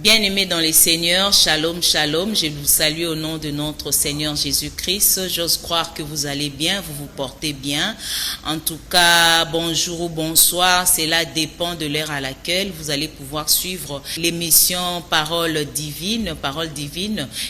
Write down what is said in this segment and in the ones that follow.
Bien-aimés dans les Seigneurs, shalom, shalom, je vous salue au nom de notre Seigneur Jésus-Christ. J'ose croire que vous allez bien, vous vous portez bien. En tout cas, bonjour ou bonsoir, cela dépend de l'heure à laquelle vous allez pouvoir suivre l'émission Parole divine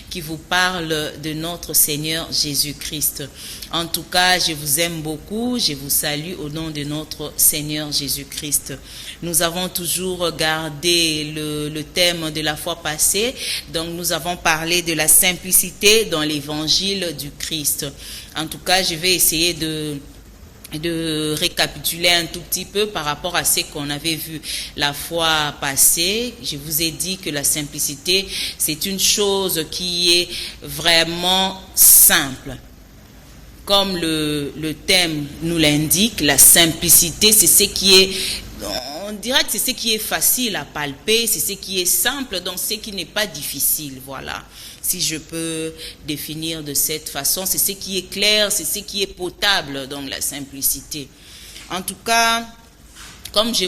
qui vous parle de notre Seigneur Jésus-Christ. En tout cas, je vous aime beaucoup, je vous salue au nom de notre Seigneur Jésus-Christ. Nous avons toujours regardé le thème de la fois passée, donc nous avons parlé de la simplicité dans l'évangile du Christ. En tout cas, je vais essayer de récapituler un tout petit peu par rapport à ce qu'on avait vu la fois passée. Je vous ai dit que la simplicité, c'est une chose qui est vraiment simple. Comme le thème nous l'indique, la simplicité, c'est ce qui est, on dirait que c'est ce qui est facile à palper, c'est ce qui est simple, donc ce qui n'est pas difficile, voilà. Si je peux définir de cette façon, c'est ce qui est clair, c'est ce qui est potable, donc la simplicité. En tout cas, comme je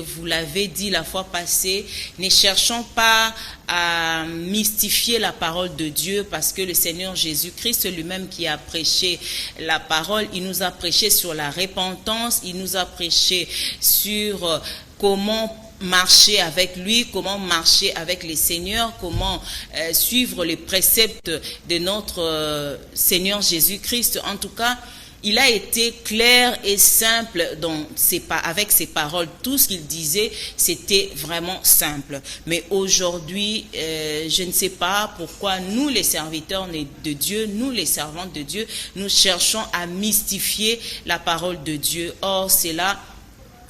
vous l'avais dit la fois passée, ne cherchons pas à mystifier la parole de Dieu, parce que le Seigneur Jésus-Christ lui-même qui a prêché la parole, il nous a prêché sur la repentance, il nous a prêché sur comment marcher avec lui, comment marcher avec les seigneurs, comment suivre les préceptes de notre Seigneur Jésus-Christ. En tout cas, il a été clair et simple avec ses paroles. Tout ce qu'il disait, c'était vraiment simple. Mais aujourd'hui, je ne sais pas pourquoi nous, les serviteurs de Dieu, nous, les servantes de Dieu, nous cherchons à mystifier la parole de Dieu. Or, cela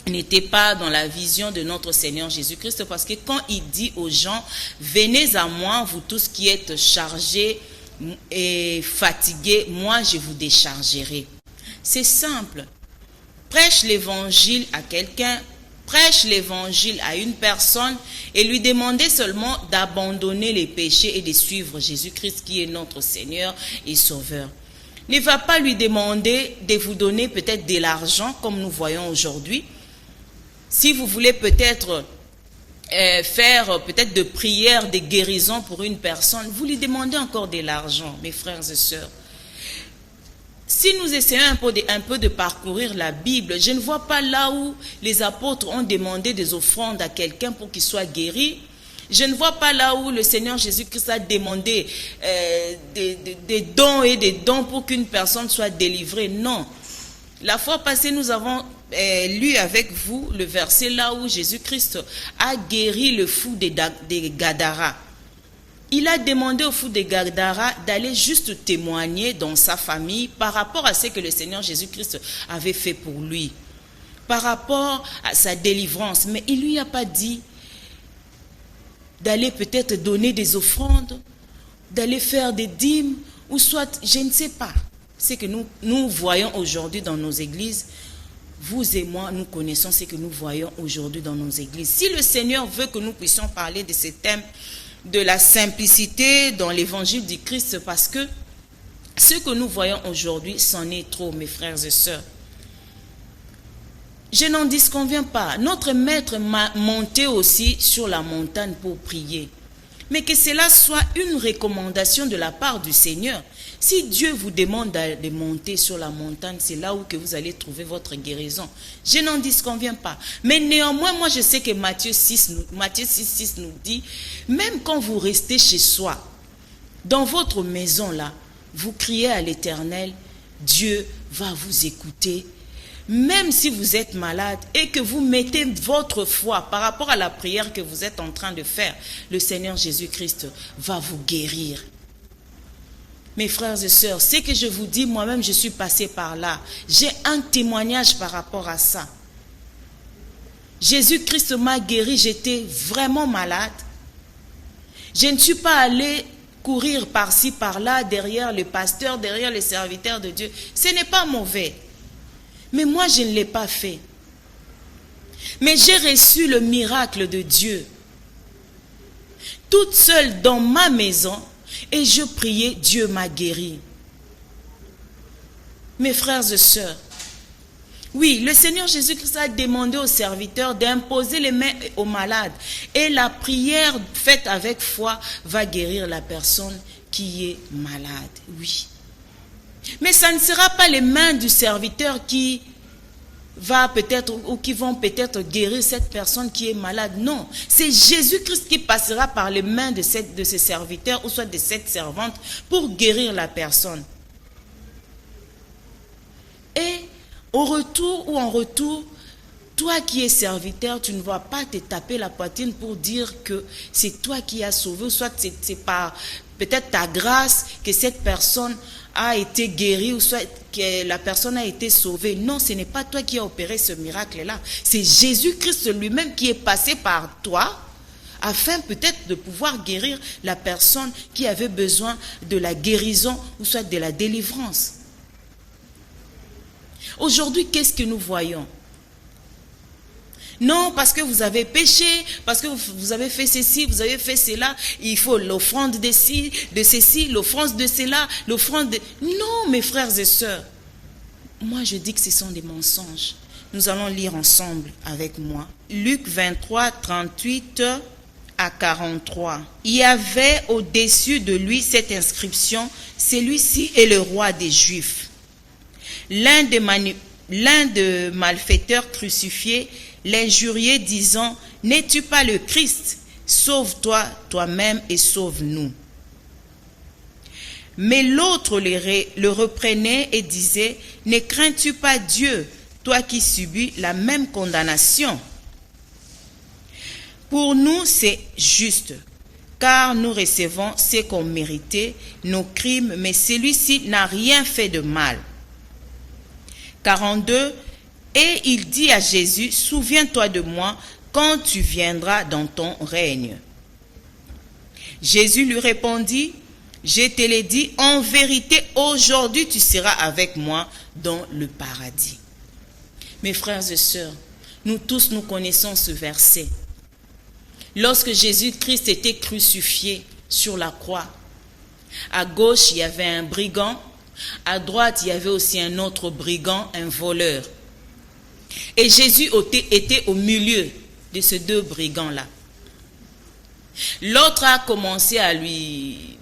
n'était pas dans la vision de notre Seigneur Jésus-Christ, parce que quand il dit aux gens, venez à moi, vous tous qui êtes chargés et fatigués, moi je vous déchargerai. C'est simple. Prêche l'évangile à quelqu'un, prêche l'évangile à une personne et lui demander seulement d'abandonner les péchés et de suivre Jésus-Christ qui est notre Seigneur et Sauveur. Ne va pas lui demander de vous donner peut-être de l'argent comme nous voyons aujourd'hui. Si vous voulez peut-être faire peut-être de prières, de guérisons pour une personne, vous lui demandez encore de l'argent, mes frères et sœurs. Si nous essayons un peu de parcourir la Bible, je ne vois pas là où les apôtres ont demandé des offrandes à quelqu'un pour qu'il soit guéri. Je ne vois pas là où le Seigneur Jésus-Christ a demandé des dons et des dons pour qu'une personne soit délivrée. Non. La fois passée, nous avons lu avec vous le verset là où Jésus-Christ a guéri le fou des Gadara. Il a demandé au fou des Gadara d'aller juste témoigner dans sa famille par rapport à ce que le Seigneur Jésus-Christ avait fait pour lui, par rapport à sa délivrance. Mais il ne lui a pas dit d'aller peut-être donner des offrandes, d'aller faire des dîmes, ou soit, je ne sais pas. C'est que nous voyons aujourd'hui dans nos églises. Vous et moi, nous connaissons ce que nous voyons aujourd'hui dans nos églises. Si le Seigneur veut que nous puissions parler de ce thème de la simplicité dans l'évangile du Christ, parce que ce que nous voyons aujourd'hui, c'en est trop, mes frères et sœurs. Je n'en disconviens pas. Notre maître m'a monté aussi sur la montagne pour prier. Mais que cela soit une recommandation de la part du Seigneur. Si Dieu vous demande de monter sur la montagne, c'est là où que vous allez trouver votre guérison. Je n'en disconviens pas. Mais néanmoins, moi je sais que Matthieu 6,6 nous dit, même quand vous restez chez soi, dans votre maison là, vous criez à l'Éternel, Dieu va vous écouter. Même si vous êtes malade et que vous mettez votre foi par rapport à la prière que vous êtes en train de faire, le Seigneur Jésus-Christ va vous guérir. Mes frères et sœurs, ce que je vous dis, moi-même, je suis passé par là. J'ai un témoignage par rapport à ça. Jésus-Christ m'a guéri, j'étais vraiment malade. Je ne suis pas allé courir par-ci, par-là, derrière le pasteur, derrière les serviteurs de Dieu. Ce n'est pas mauvais. Mais moi, je ne l'ai pas fait. Mais j'ai reçu le miracle de Dieu. Toute seule dans ma maison, et je priais, Dieu m'a guéri. Mes frères et sœurs, Oui, le Seigneur Jésus-Christ a demandé aux serviteurs d'imposer les mains aux malades. Et la prière faite avec foi va guérir la personne qui est malade. Oui. Mais ça ne sera pas les mains du serviteur qui va peut-être ou qui vont peut-être guérir cette personne qui est malade. Non, c'est Jésus-Christ qui passera par les mains de ces serviteurs ou soit de cette servante pour guérir la personne. Et au retour ou en retour, toi qui es serviteur, tu ne vas pas te taper la poitrine pour dire que c'est toi qui as sauvé, soit c'est par peut-être ta grâce que cette personne a été guérie ou soit que la personne a été sauvée. Non, ce n'est pas toi qui as opéré ce miracle-là. C'est Jésus-Christ lui-même qui est passé par toi afin peut-être de pouvoir guérir la personne qui avait besoin de la guérison ou soit de la délivrance. Aujourd'hui, qu'est-ce que nous voyons? Non, parce que vous avez péché, parce que vous avez fait ceci, vous avez fait cela, il faut l'offrande de ceci, l'offrande de cela, l'offrande de... Non, mes frères et sœurs, moi je dis que ce sont des mensonges. Nous allons lire ensemble avec moi. Luc 23, 38 à 43. Il y avait au-dessus de lui cette inscription, celui-ci est le roi des Juifs. L'un des malfaiteurs crucifiés l'injuriait disant, n'es-tu pas le Christ? Sauve-toi toi-même et sauve-nous. Mais l'autre le reprenait et disait, ne crains-tu pas Dieu, toi qui subis la même condamnation? Pour nous, c'est juste, car nous recevons ce qu'on méritait, nos crimes, mais celui-ci n'a rien fait de mal. 42. Et il dit à Jésus, souviens-toi de moi quand tu viendras dans ton règne. Jésus lui répondit, je te l'ai dit, en vérité, aujourd'hui tu seras avec moi dans le paradis. Mes frères et sœurs, nous tous nous connaissons ce verset. Lorsque Jésus-Christ était crucifié sur la croix, à gauche il y avait un brigand, à droite il y avait aussi un autre brigand, un voleur. Et Jésus était au milieu de ces deux brigands-là. L'autre a commencé à lui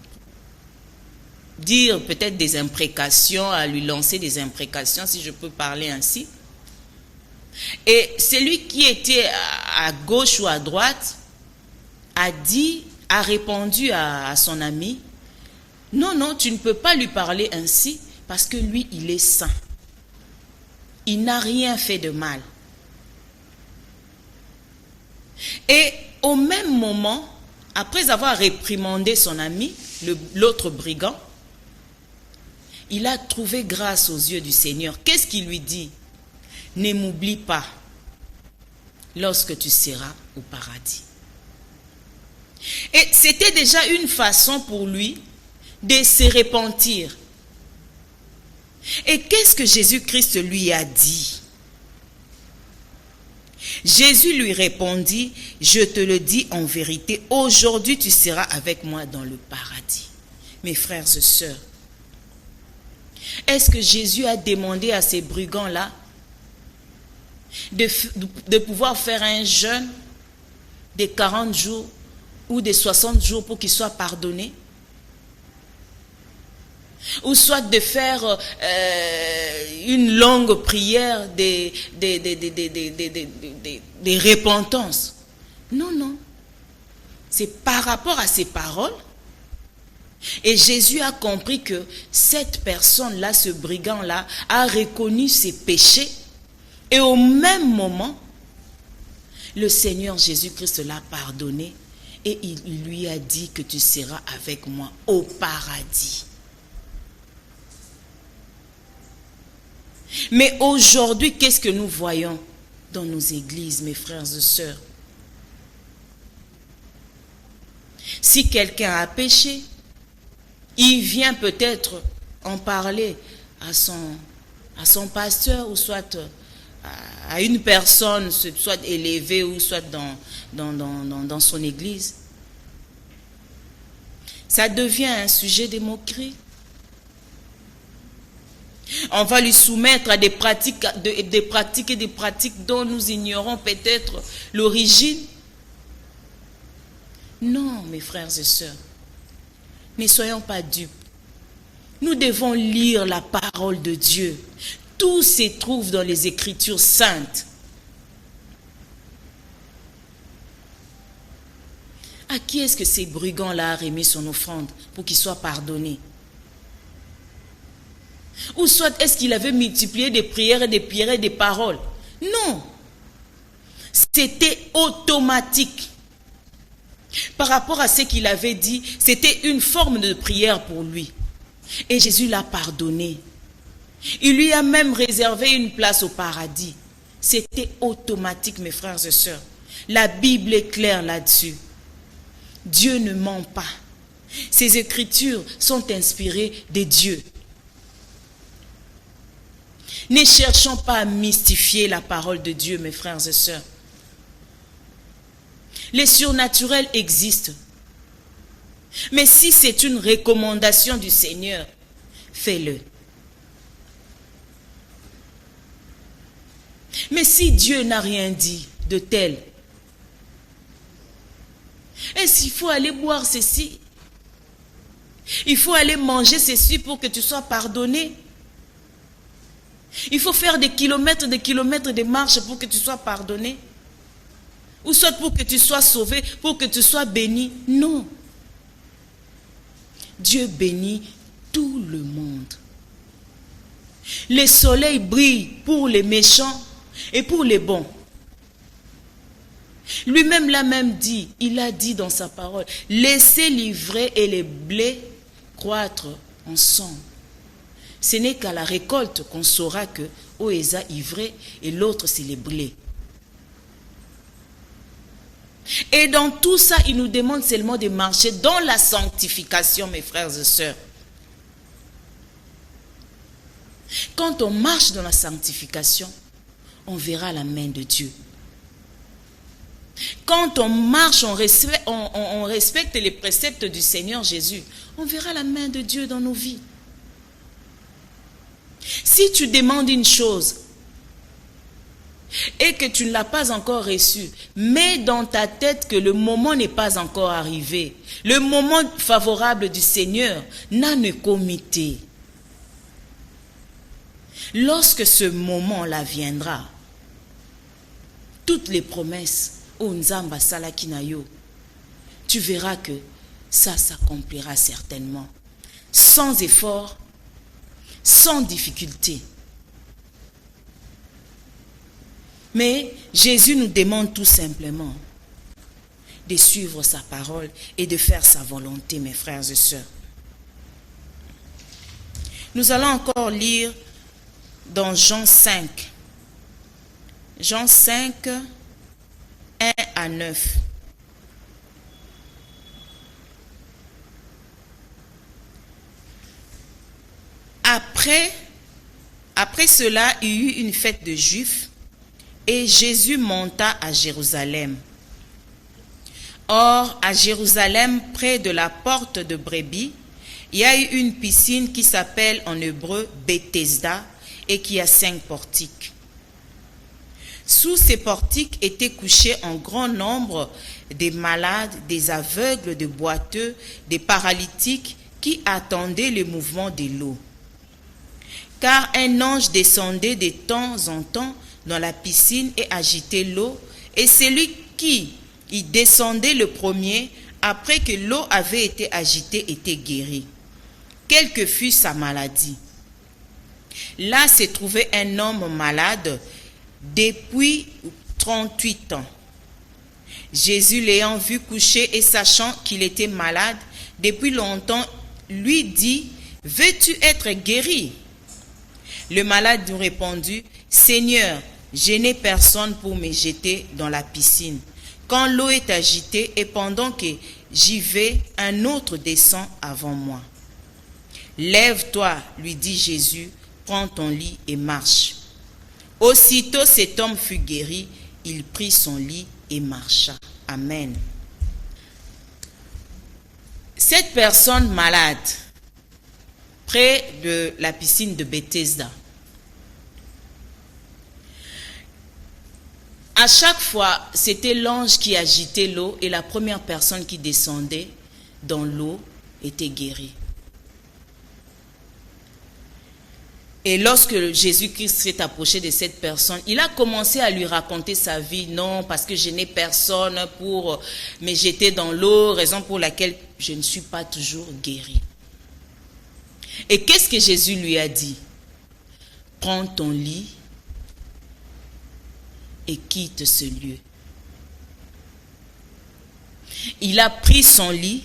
dire peut-être des imprécations, à lui lancer des imprécations, si je peux parler ainsi. Et celui qui était à gauche ou à droite a répondu à son ami, non, tu ne peux pas lui parler ainsi parce que lui, il est saint. Il n'a rien fait de mal. Et au même moment, après avoir réprimandé son ami, l'autre brigand, il a trouvé grâce aux yeux du Seigneur. Qu'est-ce qu'il lui dit? Ne m'oublie pas lorsque tu seras au paradis. Et c'était déjà une façon pour lui de se repentir. Et qu'est-ce que Jésus-Christ lui a dit? Jésus lui répondit, je te le dis en vérité, aujourd'hui tu seras avec moi dans le paradis. Mes frères et sœurs, est-ce que Jésus a demandé à ces brigands-là de pouvoir faire un jeûne de 40 jours ou de 60 jours pour qu'ils soient pardonnés? Ou soit de faire une longue prière de repentance. Non. C'est par rapport à ces paroles. Et Jésus a compris que cette personne-là, ce brigand-là, a reconnu ses péchés. Et au même moment, le Seigneur Jésus-Christ l'a pardonné. Et il lui a dit que tu seras avec moi au paradis. Mais aujourd'hui, qu'est-ce que nous voyons dans nos églises, mes frères et sœurs? Si quelqu'un a péché, il vient peut-être en parler à son pasteur ou soit à une personne, soit élevée ou soit dans son église. Ça devient un sujet de moquerie. On va lui soumettre à des pratiques, des pratiques dont nous ignorons peut-être l'origine. Non, mes frères et sœurs, ne soyons pas dupes. Nous devons lire la parole de Dieu. Tout se trouve dans les Écritures saintes. À qui est-ce que ces brigands-là a remis son offrande pour qu'il soit pardonné? Ou soit est-ce qu'il avait multiplié des prières et des paroles? Non. C'était automatique. Par rapport à ce qu'il avait dit, c'était une forme de prière pour lui. Et Jésus l'a pardonné. Il lui a même réservé une place au paradis. C'était automatique, mes frères et sœurs. La Bible est claire là-dessus. Dieu ne ment pas. Ces Écritures sont inspirées de Dieu. Ne cherchons pas à mystifier la parole de Dieu, mes frères et sœurs. Les surnaturels existent. Mais si c'est une recommandation du Seigneur, fais-le. Mais si Dieu n'a rien dit de tel, est-ce qu'il faut aller boire ceci? Il faut aller manger ceci pour que tu sois pardonné? Il faut faire des kilomètres de marche pour que tu sois pardonné? Ou soit pour que tu sois sauvé, pour que tu sois béni? Non. Dieu bénit tout le monde. Le soleil brille pour les méchants et pour les bons. Lui-même l'a même dit, il a dit dans sa parole, laissez l'ivraie et les blés croître ensemble. Ce n'est qu'à la récolte qu'on saura que Oeza ivraie et l'autre c'est les blés. Et dans tout ça, il nous demande seulement de marcher dans la sanctification, mes frères et sœurs. Quand on marche dans la sanctification, on verra la main de Dieu. Quand on marche, on respecte les préceptes du Seigneur Jésus, on verra la main de Dieu dans nos vies. Si tu demandes une chose et que tu ne l'as pas encore reçue, mets dans ta tête que le moment n'est pas encore arrivé. Le moment favorable du Seigneur n'a ne comité. Lorsque ce moment-là viendra, toutes les promesses, Onzamba Salakinayo, tu verras que ça s'accomplira certainement. Sans effort, sans difficulté. Mais Jésus nous demande tout simplement de suivre sa parole et de faire sa volonté, mes frères et sœurs. Nous allons encore lire dans Jean 5. Jean 5, 1 à 9. Après cela, il y eut une fête de Juifs et Jésus monta à Jérusalem. Or, à Jérusalem, près de la porte de Brebis, il y a eu une piscine qui s'appelle en hébreu Bethesda et qui a 5 portiques. Sous ces portiques étaient couchés un grand nombre des malades, des aveugles, des boiteux, des paralytiques qui attendaient le mouvement de l'eau. Car un ange descendait de temps en temps dans la piscine et agitait l'eau, et celui qui y descendait le premier, après que l'eau avait été agitée, était guéri. Quelle que fût sa maladie. Là se trouvait un homme malade depuis 38 ans. Jésus l'ayant vu coucher et sachant qu'il était malade depuis longtemps, lui dit, « Veux-tu être guéri ?» Le malade lui répondit, « Seigneur, je n'ai personne pour me jeter dans la piscine. Quand l'eau est agitée et pendant que j'y vais, un autre descend avant moi. » « Lève-toi, lui dit Jésus, prends ton lit et marche. » Aussitôt cet homme fut guéri, il prit son lit et marcha. Amen. Cette personne malade près de la piscine de Bethesda. À chaque fois, c'était l'ange qui agitait l'eau et la première personne qui descendait dans l'eau était guérie. Et lorsque Jésus-Christ s'est approché de cette personne, il a commencé à lui raconter sa vie. Non, parce que je n'ai personne pour me jeter dans l'eau, raison pour laquelle je ne suis pas toujours guéri. Et qu'est-ce que Jésus lui a dit? Prends ton lit et quitte ce lieu. Il a pris son lit,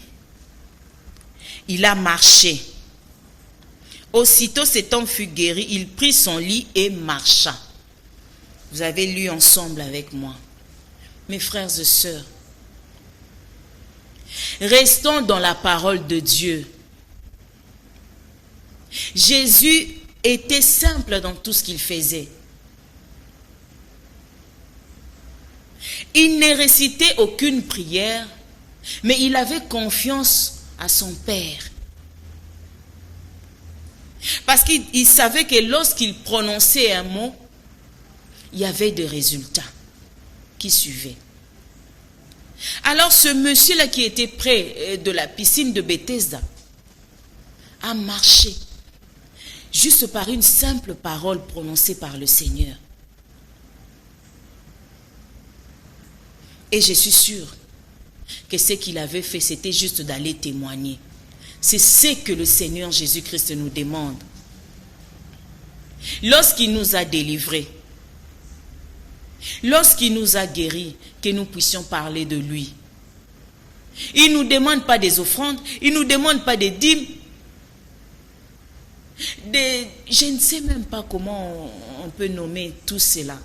il a marché. Aussitôt cet homme fut guéri, il prit son lit et marcha. Vous avez lu ensemble avec moi. Mes frères et sœurs, restons dans la parole de Dieu. Jésus était simple dans tout ce qu'il faisait. Il ne récitait aucune prière, mais il avait confiance à son Père. Parce qu'il savait que lorsqu'il prononçait un mot, il y avait des résultats qui suivaient. Alors ce monsieur-là qui était près de la piscine de Bethesda a marché juste par une simple parole prononcée par le Seigneur. Et je suis sûre que ce qu'il avait fait, c'était juste d'aller témoigner. C'est ce que le Seigneur Jésus-Christ nous demande. Lorsqu'il nous a délivrés, lorsqu'il nous a guéris, que nous puissions parler de lui. Il ne nous demande pas des offrandes, il ne nous demande pas des dîmes. Je ne sais même pas comment on peut nommer tout cela.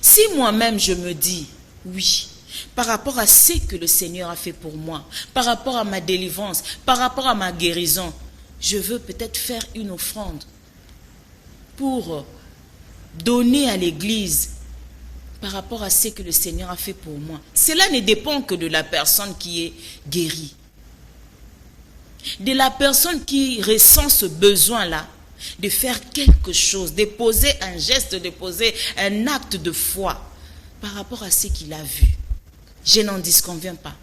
Si moi-même je me dis, oui, par rapport à ce que le Seigneur a fait pour moi, par rapport à ma délivrance, par rapport à ma guérison, je veux peut-être faire une offrande pour donner à l'Église par rapport à ce que le Seigneur a fait pour moi. Cela ne dépend que de la personne qui est guérie. De la personne qui ressent ce besoin-là de faire quelque chose, de poser un geste, de poser un acte de foi par rapport à ce qu'il a vu. Je n'en disconviens pas.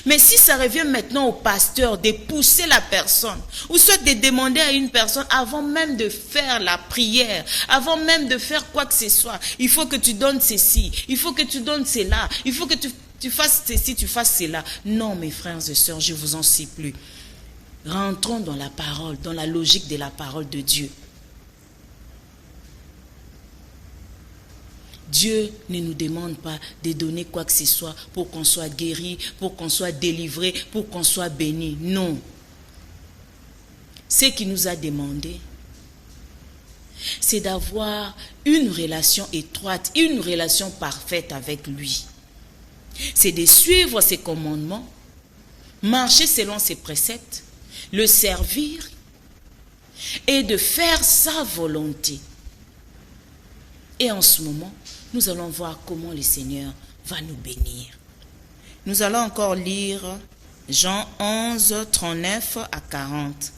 Mais si ça revient maintenant au pasteur de pousser la personne, ou soit de demander à une personne avant même de faire la prière, avant même de faire quoi que ce soit, il faut que tu donnes ceci, il faut que tu donnes cela, il faut que tu fasses ceci, tu fasses cela. Non, mes frères et sœurs, je vous en supplie. Rentrons dans la parole, dans la logique de la parole de Dieu. Dieu ne nous demande pas de donner quoi que ce soit pour qu'on soit guéri, pour qu'on soit délivré, pour qu'on soit béni. Non. Ce qu'il nous a demandé, c'est d'avoir une relation étroite, une relation parfaite avec lui. C'est de suivre ses commandements, marcher selon ses préceptes, le servir et de faire sa volonté. Et en ce moment, nous allons voir comment le Seigneur va nous bénir. Nous allons encore lire Jean 11, 39 à 40.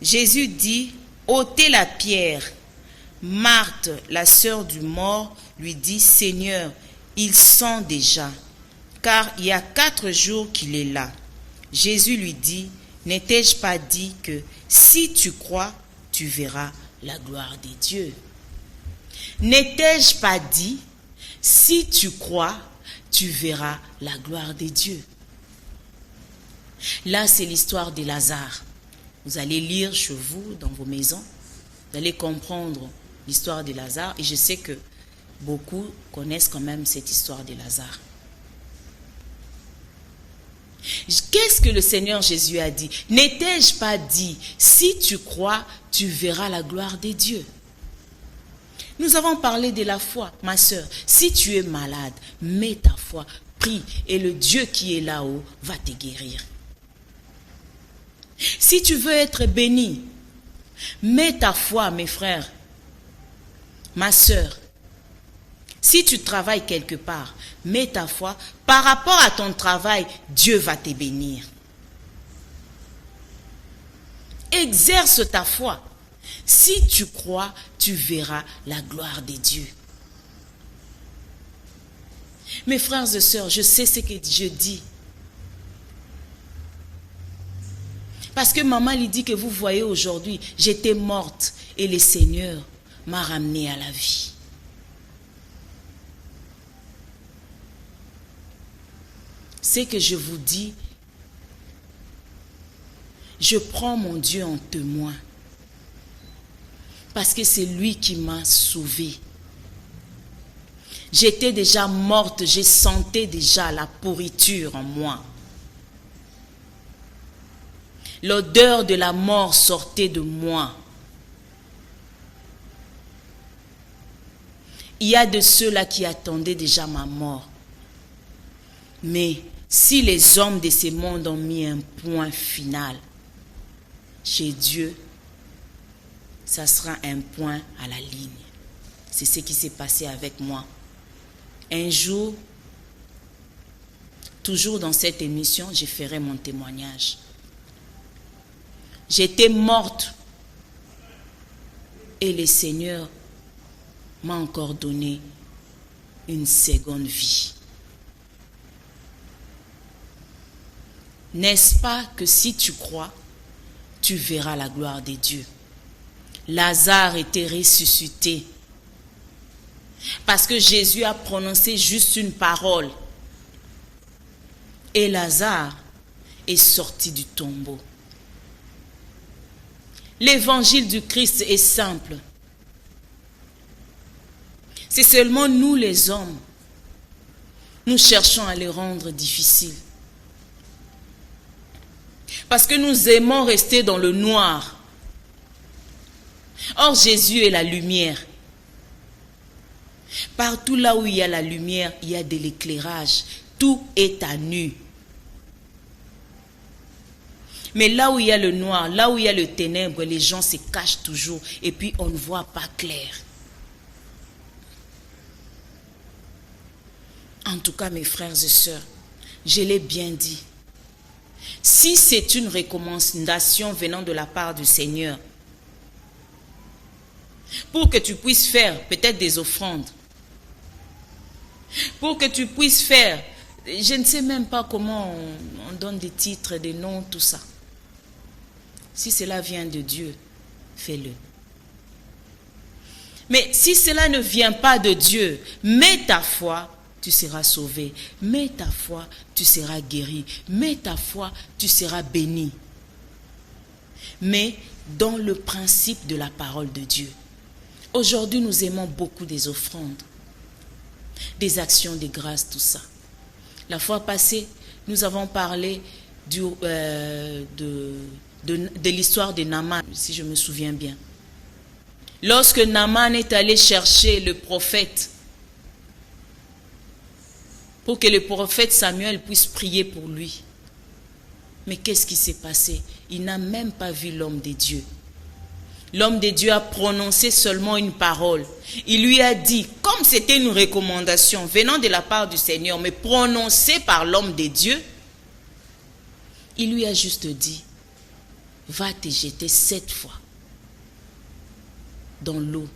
Jésus dit, « ôtez la pierre. » Marthe, la sœur du mort, lui dit, « Seigneur, il sent déjà, car il y a 4 jours qu'il est là. » Jésus lui dit, « N'ai-je pas dit que si tu crois, tu verras la gloire de Dieu? » N'ai-je pas dit, si tu crois, tu verras la gloire de Dieu? Là, c'est l'histoire de Lazare. Vous allez lire chez vous, dans vos maisons, vous allez comprendre l'histoire de Lazare. Et je sais que beaucoup connaissent quand même cette histoire de Lazare. Qu'est-ce que le Seigneur Jésus a dit? N'ai-je pas dit, si tu crois, tu verras la gloire de Dieu? Nous avons parlé de la foi, ma sœur. Si tu es malade, mets ta foi, prie, et le Dieu qui est là-haut va te guérir. Si tu veux être béni, mets ta foi, mes frères, ma sœur. Si tu travailles quelque part, mets ta foi. Par rapport à ton travail, Dieu va te bénir. Exerce ta foi. Si tu crois, tu verras la gloire de Dieu. Mes frères et sœurs, je sais ce que je dis. Parce que maman lui dit que vous voyez aujourd'hui, j'étais morte et le Seigneur m'a ramenée à la vie. Ce que je vous dis, je prends mon Dieu en témoin. Parce que c'est lui qui m'a sauvée. J'étais déjà morte, je sentais déjà la pourriture en moi. L'odeur de la mort sortait de moi. Il y a de ceux-là qui attendaient déjà ma mort. Mais si les hommes de ce monde ont mis un point final chez Dieu, ça sera un point à la ligne. C'est ce qui s'est passé avec moi. Un jour, toujours dans cette émission, je ferai mon témoignage. J'étais morte et le Seigneur m'a encore donné une seconde vie. N'est-ce pas que si tu crois, tu verras la gloire de Dieu? Lazare était ressuscité parce que Jésus a prononcé juste une parole et Lazare est sorti du tombeau. L'évangile du Christ est simple. C'est seulement nous les hommes, nous cherchons à le rendre difficile. Parce que nous aimons rester dans le noir. Or, Jésus est la lumière. Partout là où il y a la lumière, il y a de l'éclairage. Tout est à nu. Mais là où il y a le noir, là où il y a le ténèbre, les gens se cachent toujours et puis on ne voit pas clair. En tout cas, mes frères et sœurs, je l'ai bien dit. Si c'est une recommandation venant de la part du Seigneur, pour que tu puisses faire peut-être des offrandes, pour que tu puisses faire, je ne sais même pas comment on donne des titres, des noms, tout ça. Si cela vient de Dieu, fais-le. Mais si cela ne vient pas de Dieu, mets ta foi, tu seras sauvé. Mets ta foi, tu seras guéri. Mets ta foi, tu seras béni. Mais dans le principe de la parole de Dieu. Aujourd'hui, nous aimons beaucoup des offrandes, des actions de grâce, tout ça. La fois passée, nous avons parlé de l'histoire de Naaman, si je me souviens bien. Lorsque Naaman est allé chercher le prophète, pour que le prophète Samuel puisse prier pour lui. Mais qu'est-ce qui s'est passé? Il n'a même pas vu l'homme de Dieu. L'homme de Dieu a prononcé seulement une parole. Il lui a dit, comme c'était une recommandation venant de la part du Seigneur, mais prononcée par l'homme de Dieu, il lui a juste dit, va te jeter 7 fois dans l'eau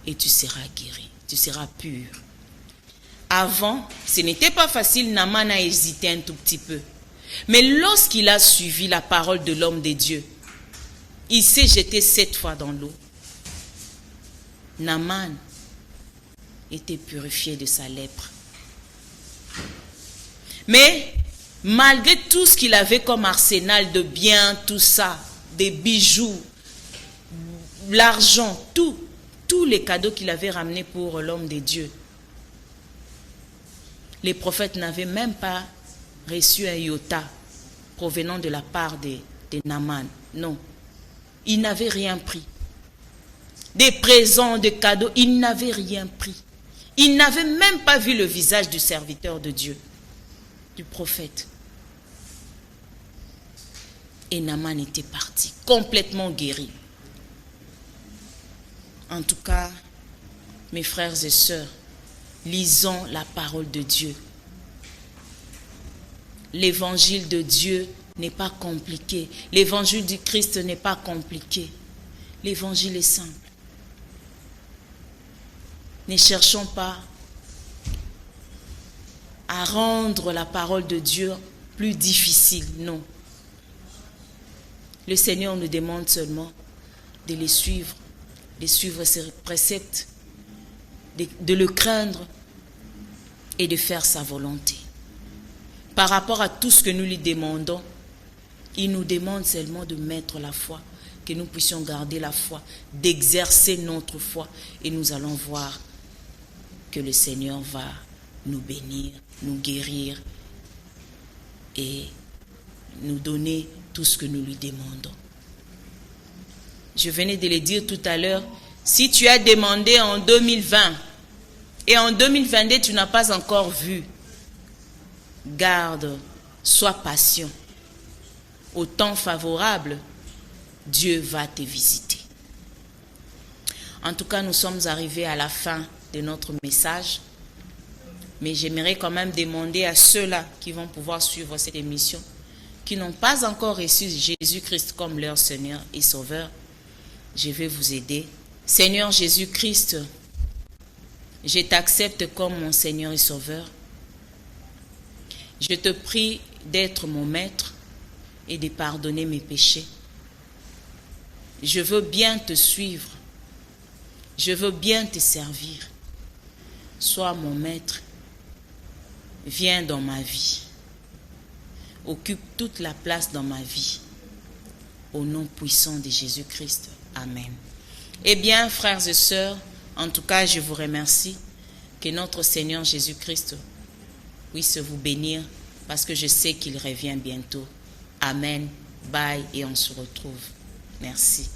et tu seras guéri, tu seras pur. Avant, ce n'était pas facile, Naaman a hésité un tout petit peu. Mais lorsqu'il a suivi la parole de l'homme de Dieu, il s'est jeté 7 fois dans l'eau. Naaman était purifié de sa lèpre. Mais malgré tout ce qu'il avait comme arsenal de biens, tout ça, des bijoux, l'argent, tous les cadeaux qu'il avait ramenés pour l'homme de Dieu, les prophètes n'avaient même pas reçu un iota provenant de la part de Naaman. Non. Ils n'avaient rien pris. Des présents, des cadeaux, ils n'avaient rien pris. Ils n'avaient même pas vu le visage du serviteur de Dieu, du prophète. Et Naaman était parti, complètement guéri. En tout cas, mes frères et sœurs, lisons la parole de Dieu. L'évangile de Dieu n'est pas compliqué. L'évangile du Christ n'est pas compliqué. L'évangile est simple. Ne cherchons pas à rendre la parole de Dieu plus difficile, non. Le Seigneur nous demande seulement de les suivre, de suivre ses préceptes, de le craindre et de faire sa volonté. Par rapport à tout ce que nous lui demandons, il nous demande seulement de mettre la foi, que nous puissions garder la foi, d'exercer notre foi, et nous allons voir que le Seigneur va nous bénir, nous guérir et nous donner tout ce que nous lui demandons. Je venais de le dire tout à l'heure, si tu as demandé en 2020 et en 2022 tu n'as pas encore vu, garde, sois patient. Au temps favorable, Dieu va te visiter. En tout cas, nous sommes arrivés à la fin de notre message. Mais j'aimerais quand même demander à ceux-là qui vont pouvoir suivre cette émission, qui n'ont pas encore reçu Jésus-Christ comme leur Seigneur et Sauveur, je vais vous aider. Seigneur Jésus-Christ, je t'accepte comme mon Seigneur et Sauveur. Je te prie d'être mon maître et de pardonner mes péchés. Je veux bien te suivre. Je veux bien te servir. Sois mon maître. Viens dans ma vie. Occupe toute la place dans ma vie. Au nom puissant de Jésus-Christ. Amen. Eh bien, frères et sœurs, en tout cas, je vous remercie. Que notre Seigneur Jésus-Christ puisse vous bénir parce que je sais qu'il revient bientôt. Amen. Bye et on se retrouve. Merci.